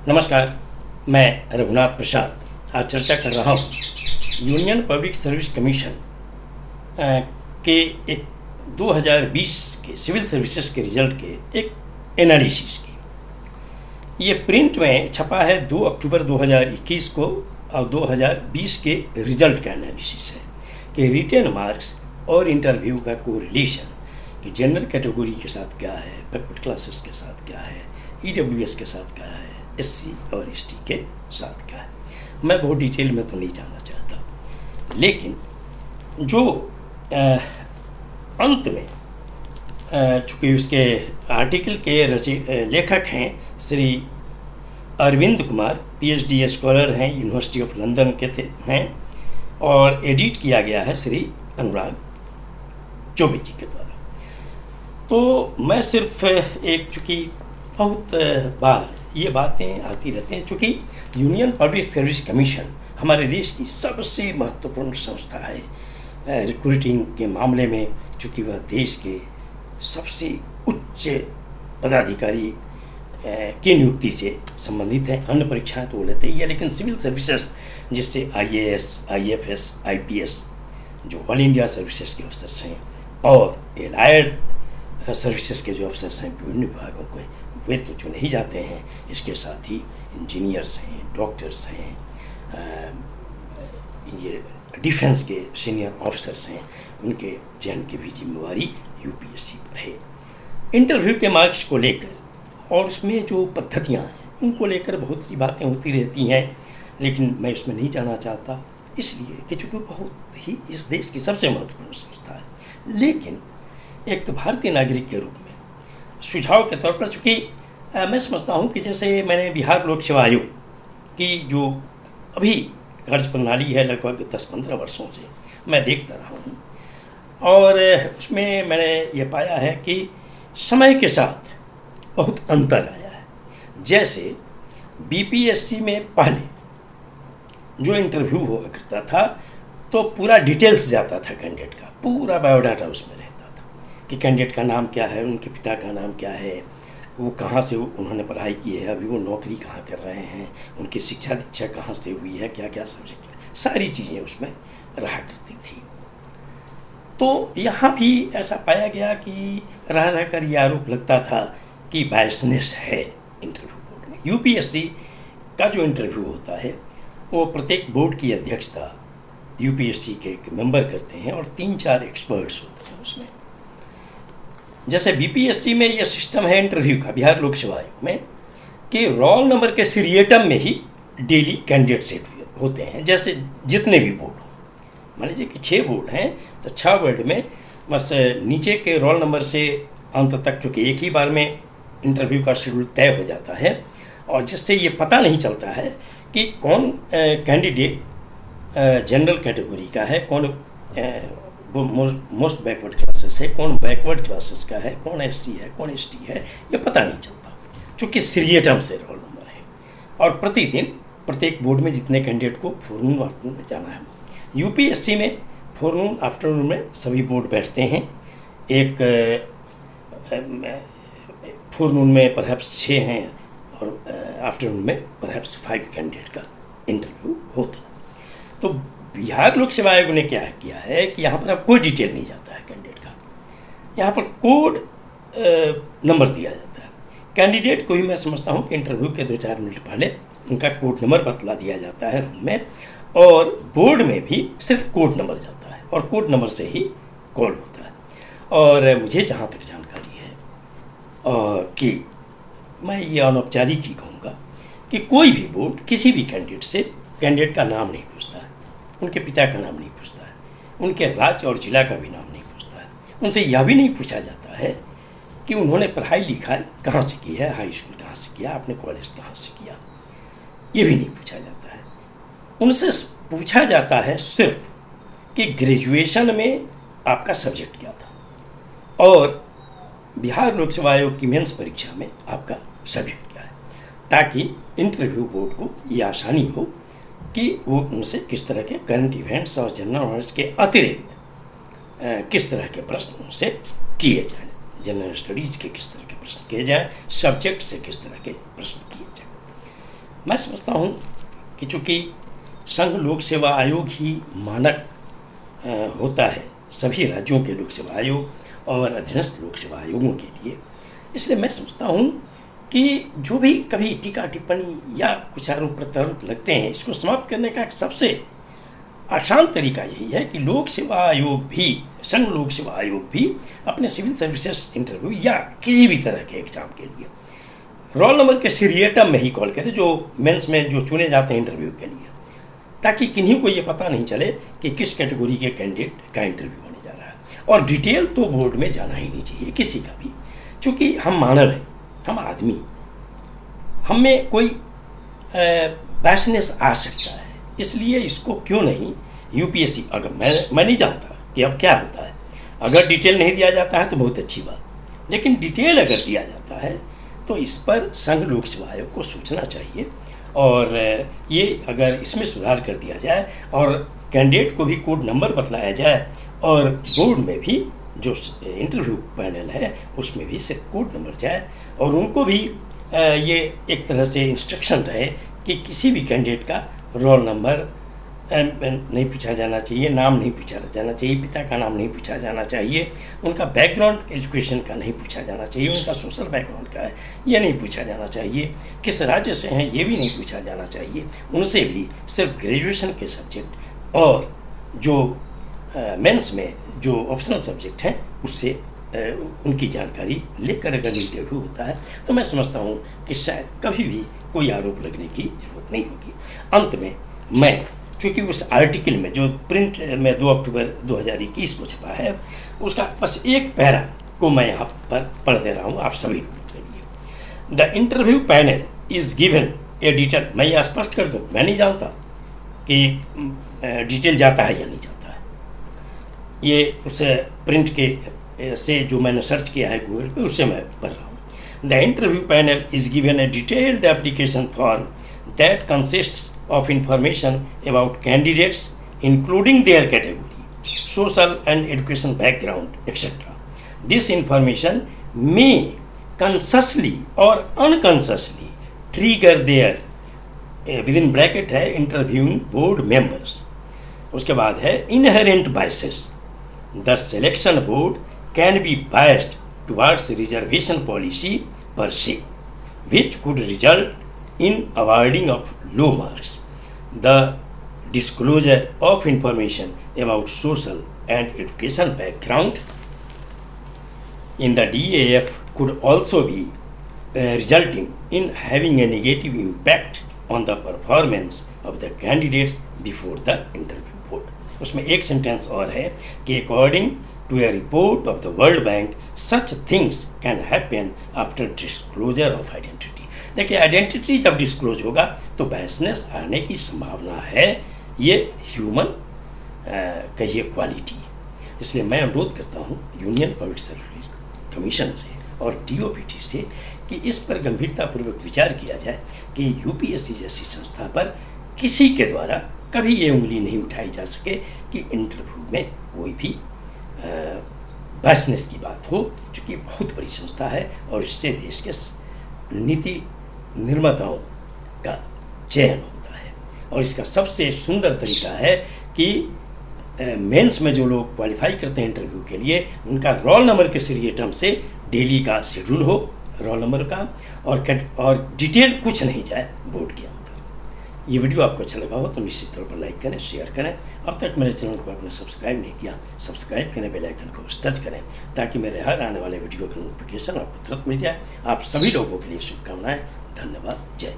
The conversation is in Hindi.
नमस्कार, मैं रघुनाथ प्रसाद आज चर्चा कर रहा हूँ यूनियन पब्लिक सर्विस कमीशन के एक 2020 के सिविल सर्विसेज के रिजल्ट के एक एनालिसिस की। ये प्रिंट में छपा है 2 अक्टूबर 2021 को और 2020 के रिजल्ट का एनालिसिस है कि रिटेन मार्क्स और इंटरव्यू का कोरिलेशन कि जनरल कैटेगरी के साथ क्या है, बैकवर्ड क्लासेस के साथ क्या है, EWS के साथ क्या है, SC और ST के साथ क्या है। मैं बहुत डिटेल में तो नहीं जाना चाहता, लेकिन जो अंत में चूँकि उसके आर्टिकल के लेखक हैं श्री अरविंद कुमार, PhD स्कॉलर हैं, यूनिवर्सिटी ऑफ लंदन के हैं, और एडिट किया गया है श्री अनुराग चौबे जी के द्वारा। तो मैं सिर्फ एक, चूँकि बहुत बार ये बातें आती रहती हैं, चूँकि यूनियन पब्लिक सर्विस कमीशन हमारे देश की सबसे महत्वपूर्ण संस्था है रिक्रूटिंग के मामले में, चूँकि वह देश के सबसे उच्च पदाधिकारी की नियुक्ति से संबंधित है। अन्य परीक्षाएं तो लेते ही है, लेकिन सिविल सर्विसेज जिससे IAS, IFS, IPS जो ऑल इंडिया सर्विसेज के अफसर्स हैं और एलाइड सर्विसेज के जो अफसर्स हैं विभिन्न विभागों के, वे तो चुने ही जाते हैं। इसके साथ ही इंजीनियर्स हैं, डॉक्टर्स हैं, ये डिफेंस के सीनियर ऑफिसर्स हैं, उनके चयन की भी जिम्मेवारी UPSC पर है। इंटरव्यू के मार्क्स को लेकर और उसमें जो पद्धतियां हैं उनको लेकर बहुत सी बातें होती रहती हैं, लेकिन मैं इसमें नहीं जाना चाहता, इसलिए कि चूँकि बहुत ही इस देश की सबसे महत्वपूर्ण संस्था है। लेकिन एक भारतीय नागरिक के रूप में सुझाव के तौर पर, चूँकि मैं समझता हूँ कि जैसे मैंने बिहार लोक सेवा आयोग की जो अभी कार्यप्रणाली है लगभग 10-15 वर्षों से मैं देखता रहा हूँ, और उसमें मैंने ये पाया है कि समय के साथ बहुत अंतर आया है। जैसे BPSC में पहले जो इंटरव्यू हुआ करता था तो पूरा डिटेल्स जाता था कैंडिडेट का, पूरा बायोडाटा उसमें रहता था कि कैंडिडेट का नाम क्या है, उनके पिता का नाम क्या है, वो कहाँ से उन्होंने पढ़ाई की है, अभी वो नौकरी कहाँ कर रहे हैं, उनकी शिक्षा दीक्षा कहाँ से हुई है, क्या क्या सब्जेक्ट है, सारी चीज़ें उसमें रहा करती थी। तो यहाँ भी ऐसा पाया गया कि रह कर ये आरोप लगता था कि बायसनेस है इंटरव्यू बोर्ड में। UPSC का जो इंटरव्यू होता है वो प्रत्येक बोर्ड की अध्यक्षता UPSC के एक मेंबर करते हैं और 3-4 एक्सपर्ट्स होते हैं उसमें। जैसे BPSC में यह सिस्टम है इंटरव्यू का, बिहार लोक सेवा आयोग में, कि रोल नंबर के सीरियटम में ही डेली कैंडिडेट सेट होते हैं। जैसे जितने भी बोर्ड हों, मान लीजिए कि 6 बोर्ड हैं तो 6 बोर्ड में बस नीचे के रोल नंबर से अंत तक, चूँकि एक ही बार में इंटरव्यू का शेड्यूल तय हो जाता है, और जिससे ये पता नहीं चलता है कि कौन कैंडिडेट जनरल कैटेगरी का है, कौन मोस्ट बैकवर्ड क्लासेस है, कौन बैकवर्ड क्लासेस का है, कौन SC है, कौन ST है, ये पता नहीं चलता, चूँकि सीरियटम से रोल नंबर है। और प्रतिदिन प्रत्येक बोर्ड में जितने कैंडिडेट को फोरनून आफ्टरनून में जाना है, UPSC में फोरनून आफ्टरनून में सभी बोर्ड बैठते हैं। एक फोरनून में परहैप्स 6 हैं और आफ्टरनून में परहैप्स 5 कैंडिडेट का इंटरव्यू होता है। तो बिहार लोक सेवा आयोग ने क्या किया है कि यहाँ पर अब कोई डिटेल नहीं जाता है कैंडिडेट का, यहाँ पर कोड नंबर दिया जाता है। कैंडिडेट को भी मैं समझता हूँ कि इंटरव्यू के 2-4 मिनट पहले उनका कोड नंबर बतला दिया जाता है रूम में, और बोर्ड में भी सिर्फ कोड नंबर जाता है और कोड नंबर से ही कॉल होता है। और मुझे जहाँ तक जानकारी है कि मैं ये अनौपचारिक ही कहूँगा कि कोई भी बोर्ड किसी भी कैंडिडेट से कैंडिडेट का नाम नहीं पूछता है, उनके पिता का नाम नहीं पूछता है, उनके राज्य और जिला का भी नाम नहीं पूछता है। उनसे यह भी नहीं पूछा जाता है कि उन्होंने पढ़ाई लिखाई कहाँ से की है, हाई स्कूल कहाँ से किया, आपने कॉलेज कहाँ से किया, ये भी नहीं पूछा जाता है। उनसे पूछा जाता है सिर्फ कि ग्रेजुएशन में आपका सब्जेक्ट क्या था और बिहार लोक सेवा आयोग की मेंस परीक्षा में आपका सब्जेक्ट क्या है, ताकि इंटरव्यू बोर्ड को ये आसानी हो कि वो उनसे किस तरह के करंट इवेंट्स और जनरल नॉलेज के अतिरिक्त किस तरह के प्रश्न उनसे किए जाएं, जनरल स्टडीज़ के किस तरह के प्रश्न किए जाएं, सब्जेक्ट से किस तरह के प्रश्न किए जाएं। मैं समझता हूँ कि चूँकि संघ लोक सेवा आयोग ही मानक होता है सभी राज्यों के लोक सेवा आयोग और अधीनस्थ लोक सेवा आयोगों के लिए, इसलिए मैं समझता हूँ कि जो भी कभी टीका टिप्पणी या कुछ आरोप प्रत्यारोप लगते हैं, इसको समाप्त करने का एक सबसे आसान तरीका यही है कि लोक सेवा आयोग भी, संघ लोक सेवा आयोग भी अपने सिविल सर्विसेज इंटरव्यू या किसी भी तरह के एग्जाम के लिए रोल नंबर के सीरियटम में ही कॉल करें, जो मेंस में जो चुने जाते हैं इंटरव्यू के लिए, ताकि किन्हीं को ये पता नहीं चले कि किस कैटेगरी के कैंडिडेट का इंटरव्यू होने जा रहा है। और डिटेल तो बोर्ड में जाना ही नहीं चाहिए किसी का भी, क्योंकि हम मानव हैं, हम आदमी, हम में कोई बैशनेस आ सकता है, इसलिए इसको क्यों नहीं यूपीएससी, अगर मैं नहीं जानता कि अब क्या होता है, अगर डिटेल नहीं दिया जाता है तो बहुत अच्छी बात, लेकिन डिटेल अगर दिया जाता है तो इस पर संघ लोक सेवा आयोग को सोचना चाहिए। और ये अगर इसमें सुधार कर दिया जाए और कैंडिडेट को भी कोड नंबर बतलाया जाए और बोर्ड में भी जो इंटरव्यू पैनल है उसमें भी सिर्फ कोड नंबर जाए और उनको भी ये एक तरह से इंस्ट्रक्शन रहे कि किसी भी कैंडिडेट का रोल नंबर नहीं पूछा जाना चाहिए, नाम नहीं पूछा जाना चाहिए, पिता का नाम नहीं पूछा जाना चाहिए, उनका बैकग्राउंड एजुकेशन का नहीं पूछा जाना चाहिए, उनका सोशल बैकग्राउंड का है ये नहीं पूछा जाना चाहिए, किस राज्य से हैं ये भी नहीं पूछा जाना चाहिए, उनसे भी सिर्फ ग्रेजुएशन के सब्जेक्ट और जो मेंस में जो ऑप्शनल सब्जेक्ट हैं उससे उनकी जानकारी लेकर अगर इंटरव्यू होता है तो मैं समझता हूँ कि शायद कभी भी कोई आरोप लगने की जरूरत नहीं होगी। अंत में मैं, चूँकि उस आर्टिकल में जो प्रिंट में 2 अक्टूबर 2021 को छपा है उसका बस एक पैरा को मैं यहाँ पर पढ़ दे रहा हूँ आप सभी लोगों के लिए। The interview panel is given A detail, मैं ये स्पष्ट कर दूँ, मैं नहीं जानता कि डिटेल जाता है या नहीं जाता है, ये उस प्रिंट के से जो मैंने सर्च किया है गूगल पे उससे मैं पढ़ रहा हूँ। The interview panel is given A detailed application form that consists of information about candidates including their category, social and education background, etc. This information may consciously or unconsciously trigger their within bracket है interviewing board members, उसके बाद है inherent biases. The selection board can be biased towards reservation policy per se, which could result in awarding of low marks. The disclosure of information about social and education background in the DAF could also be resulting in having a negative impact on the performance of the candidates before the interview board. उसमें एक सेंटेंस और है कि according to a report of the World Bank, such things can happen after disclosure of identity. देखिए, आइडेंटिटी जब डिस्क्लोज होगा तो बैसनेस आने की संभावना है, ये ह्यूमन कहिए क्वालिटी। इसलिए मैं अनुरोध करता हूँ यूनियन पब्लिक सर्विस कमीशन से और DOPT से कि इस पर गंभीरतापूर्वक विचार किया जाए कि यूपीएससी जैसी संस्था पर किसी के द्वारा कभी ये उंगली नहीं उठाई जा सके कि इंटरव्यू में कोई भी बैसनेस की बात हो, चूँकि बहुत बड़ी संस्था है और इससे देश के नीति निर्माताओं का चयन होता है। और इसका सबसे सुंदर तरीका है कि मेंस में जो लोग क्वालिफाई करते हैं इंटरव्यू के लिए उनका रोल नंबर के सीरियटम से डेली का शेड्यूल हो रोल नंबर का, और डिटेल कुछ नहीं जाए बोर्ड के अंदर। ये वीडियो आपको अच्छा लगा हो तो निश्चित तौर पर लाइक करें, शेयर करें। अब तक मेरे चैनल को आपने सब्सक्राइब नहीं किया, सब्सक्राइब करें, बेल आइकन को टच करें ताकि मेरे हर आने वाले वीडियो का नोटिफिकेशन आपको तुरंत मिल जाए। आप सभी लोगों के लिए शुभकामनाएं। धन्यवाद। जय